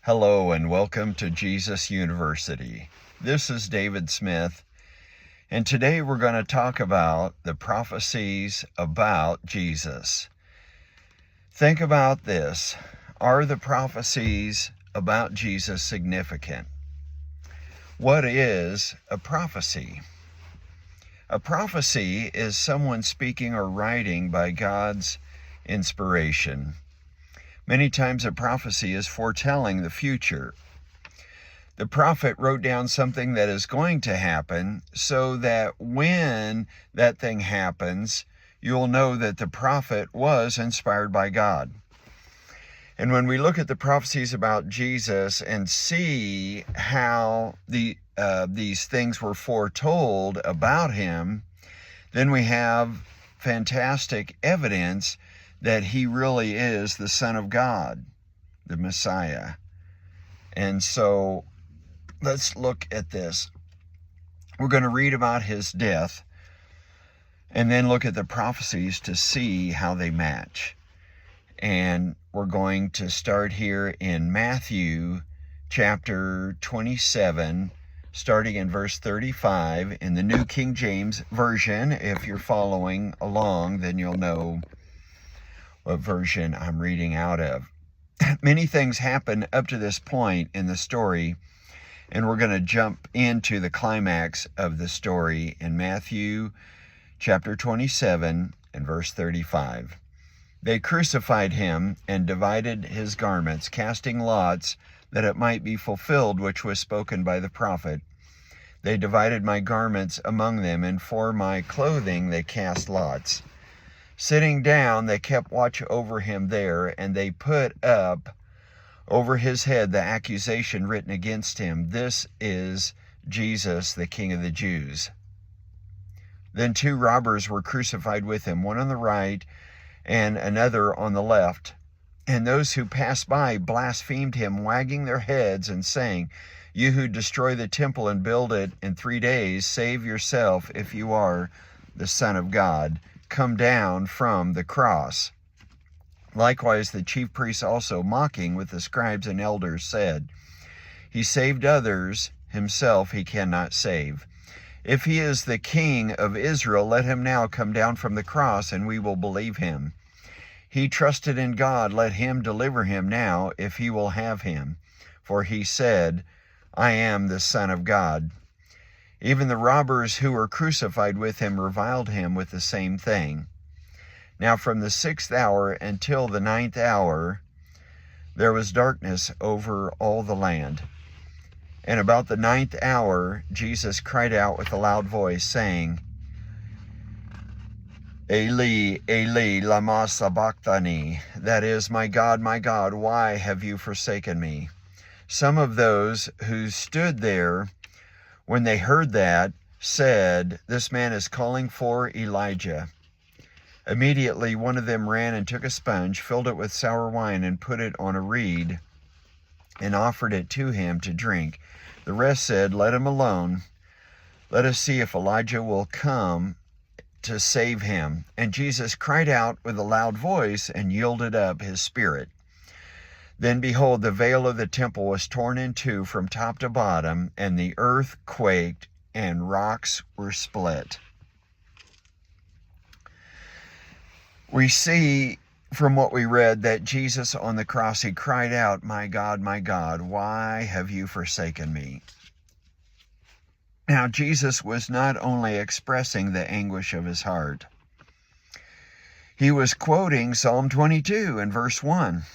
Hello and welcome to Jesus University. This is David Smith, and today we're going to talk about the prophecies about Jesus. Think about this. Are the prophecies about Jesus significant? What is a prophecy? A prophecy is someone speaking or writing by God's inspiration. Many times a prophecy is foretelling the future. The prophet wrote down something that is going to happen so that when that thing happens, you'll know that the prophet was inspired by God. And when we look at the prophecies about Jesus and see how these things were foretold about him, then we have fantastic evidence that he really is the Son of God, the Messiah. And so let's look at this. We're going to read about his death and then look at the prophecies to see how they match. And we're going to start here in Matthew chapter 27, starting in verse 35 in the New King James Version. If you're following along, then you'll know what version I'm reading out of. Many things happen up to this point in the story, and we're going to jump into the climax of the story in Matthew chapter 27 and verse 35. They crucified him and divided his garments, casting lots that it might be fulfilled which was spoken by the prophet. They divided my garments among them, and for my clothing they cast lots. Sitting down, they kept watch over him there, and they put up over his head the accusation written against him, "This is Jesus, the King of the Jews." Then two robbers were crucified with him, one on the right and another on the left. And those who passed by blasphemed him, wagging their heads and saying, "You who destroy the temple and build it in 3 days, save yourself if you are the Son of God. Come down from the cross." Likewise the chief priests also, mocking with the scribes and elders, said, "He saved others, himself he cannot save. If he is the King of Israel, let him now come down from the cross, and we will believe him. He trusted in God, let him deliver him now, if he will have him. For he said, 'I am the Son of God.'" Even the robbers who were crucified with him reviled him with the same thing. Now from the 6th hour until the 9th hour, there was darkness over all the land. And about the 9th hour, Jesus cried out with a loud voice, saying, "Eli, Eli, lama sabachthani," that is, my God, why have you forsaken me?" Some of those who stood there, when they heard that, said, "This man is calling for Elijah." Immediately one of them ran and took a sponge, filled it with sour wine, and put it on a reed, and offered it to him to drink. The rest said, "Let him alone. Let us see if Elijah will come to save him." And Jesus cried out with a loud voice and yielded up his spirit. Then behold, the veil of the temple was torn in two from top to bottom, and the earth quaked, and rocks were split. We see from what we read that Jesus on the cross, he cried out, my God, why have you forsaken me?" Now, Jesus was not only expressing the anguish of his heart. He was quoting Psalm 22 and verse 1.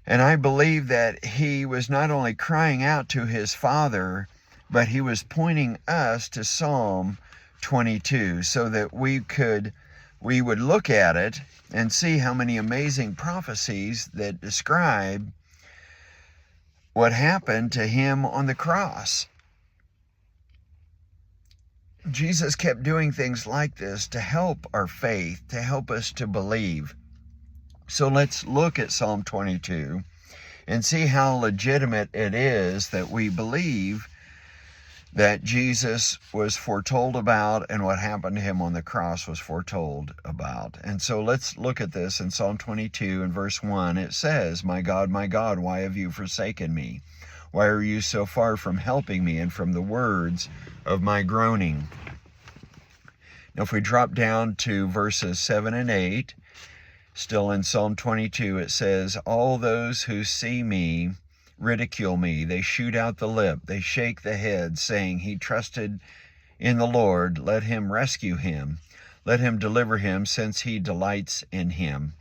And I believe that he was not only crying out to his Father, but he was pointing us to Psalm 22 so that we would look at it and see how many amazing prophecies that describe what happened to him on the cross. Jesus kept doing things like this to help our faith, to help us to believe. So let's look at Psalm 22 and see how legitimate it is that we believe that Jesus was foretold about, and what happened to him on the cross was foretold about. And so let's look at this in Psalm 22 and verse 1. It says, my God, why have you forsaken me? Why are you so far from helping me and from the words of my groaning? Now if we drop down to verses 7 and 8, still in Psalm 22, it says, all those who see me ridicule me. They shoot out the lip. They shake the head, saying, he trusted in the Lord. Let him rescue him. Let him deliver him, since he delights in him.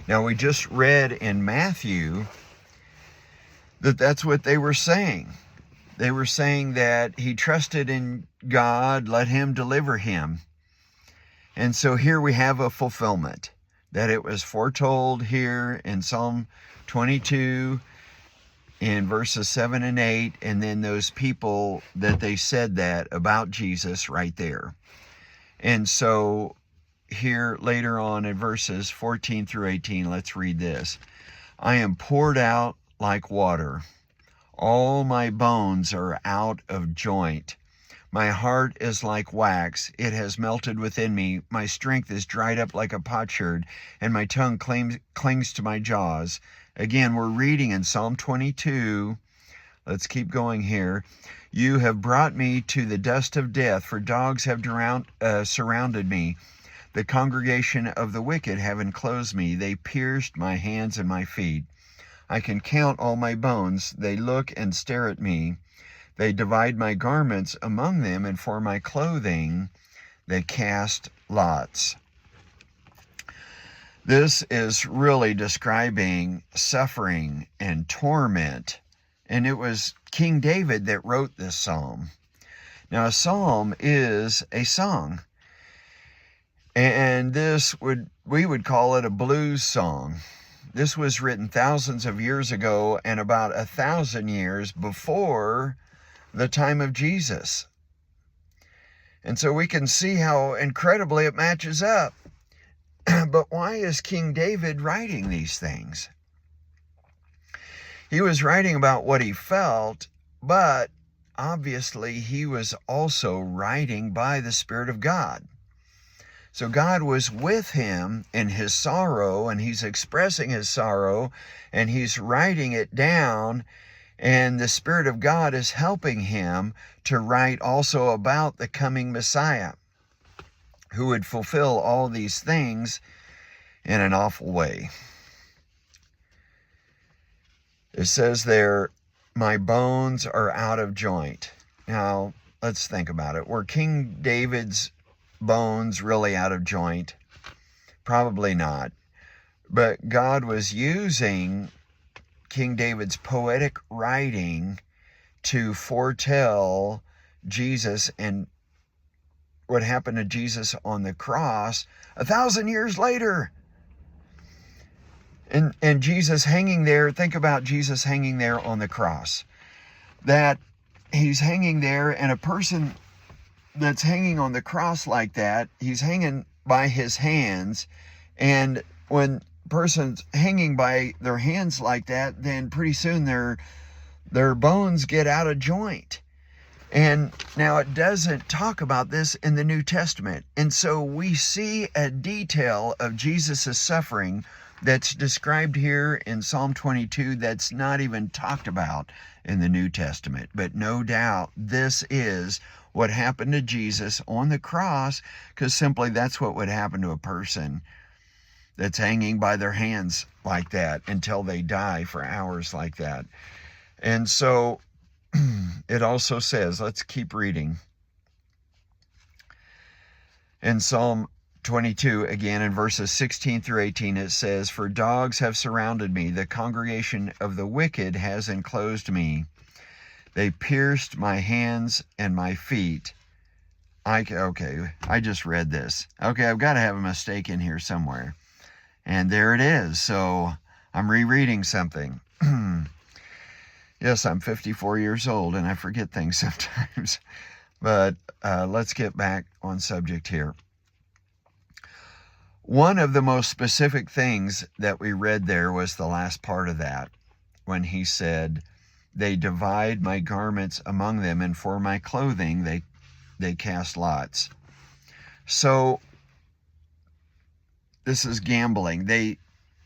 Now, we just read in Matthew that that's what they were saying. They were saying that he trusted in God. Let him deliver him. And so here we have a fulfillment, that it was foretold here in Psalm 22 in verses 7 and 8, and then those people that they said that about Jesus right there. And so here later on in verses 14 through 18, let's read this. I am poured out like water. All my bones are out of joint. My heart is like wax. It has melted within me. My strength is dried up like a potsherd, and my tongue clings to my jaws. Again, we're reading in Psalm 22. Let's keep going here. You have brought me to the dust of death, for dogs have surrounded me. The congregation of the wicked have enclosed me. They pierced my hands and my feet. I can count all my bones. They look and stare at me. They divide my garments among them, and for my clothing they cast lots. This is really describing suffering and torment. And it was King David that wrote this psalm. Now, a psalm is a song. And we would call it a blues song. This was written thousands of years ago and about 1,000 years before the time of Jesus. And so we can see how incredibly it matches up. But why is King David writing these things? He was writing about what he felt, but obviously he was also writing by the Spirit of God. So God was with him in his sorrow, and he's expressing his sorrow, and he's writing it down, and the Spirit of God is helping him to write also about the coming Messiah, who would fulfill all these things in an awful way. It says there, my bones are out of joint. Now, let's think about it. Were King David's bones really out of joint? Probably not. But God was using King David's poetic writing to foretell Jesus and what happened to Jesus on the cross 1,000 years later. And Jesus hanging there, think about Jesus hanging there on the cross. That he's hanging there, and a person that's hanging on the cross like that, he's hanging by his hands. And when a person's hanging by their hands like that, then pretty soon their bones get out of joint. And now it doesn't talk about this in the New Testament. And so we see a detail of Jesus' suffering that's described here in Psalm 22 that's not even talked about in the New Testament. But no doubt this is what happened to Jesus on the cross, because simply that's what would happen to a person that's hanging by their hands like that until they die for hours like that. And so it also says, let's keep reading. In Psalm 22, again in verses 16 through 18, it says, for dogs have surrounded me. The congregation of the wicked has enclosed me. They pierced my hands and my feet. I just read this. Okay, I've got to have a mistake in here somewhere. And there it is. So I'm rereading something. Yes, I'm 54 years old and I forget things sometimes. But let's get back on subject here. One of the most specific things that we read there was the last part of that, when he said They divide my garments among them, and for my clothing they cast lots. So this is gambling. They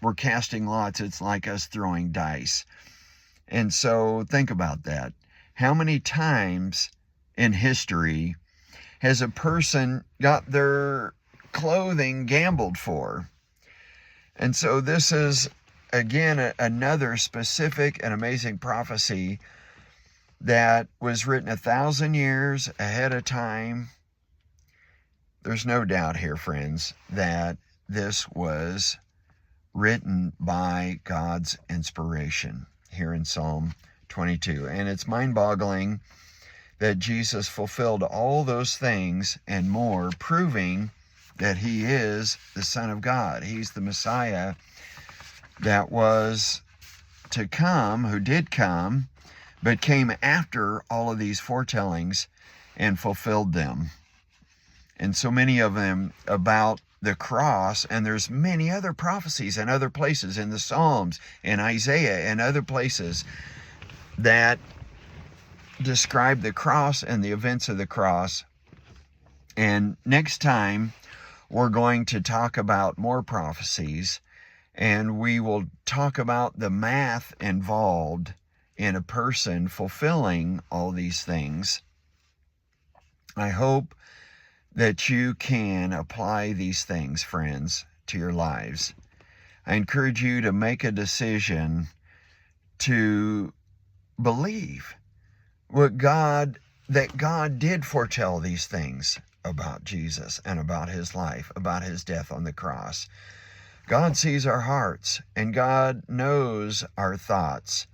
were casting lots. It's like us throwing dice. And so think about that. How many times in history has a person got their clothing gambled for? And so this is, again, another specific and amazing prophecy that was written 1,000 years ahead of time. There's no doubt here, friends, that this was written by God's inspiration here in Psalm 22. And it's mind-boggling that Jesus fulfilled all those things and more, proving that he is the Son of God. He's the Messiah that was to come, who did come, but came after all of these foretellings and fulfilled them. And so many of them about the cross, and there's many other prophecies in other places, in the Psalms, in Isaiah, and other places that describe the cross and the events of the cross. And next time, we're going to talk about more prophecies, and we will talk about the math involved in a person fulfilling all these things. I hope that you can apply these things, friends, to your lives. I encourage you to make a decision to believe that God did foretell these things about Jesus and about his life, about his death on the cross. God sees our hearts, and God knows our thoughts,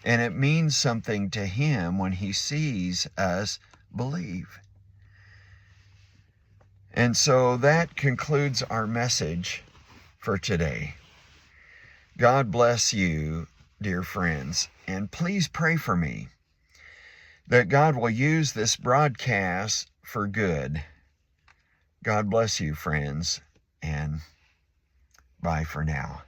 and it means something to him when he sees us believe. And so that concludes our message for today. God bless you, dear friends, and please pray for me that God will use this broadcast for good. God bless you, friends, and bye for now.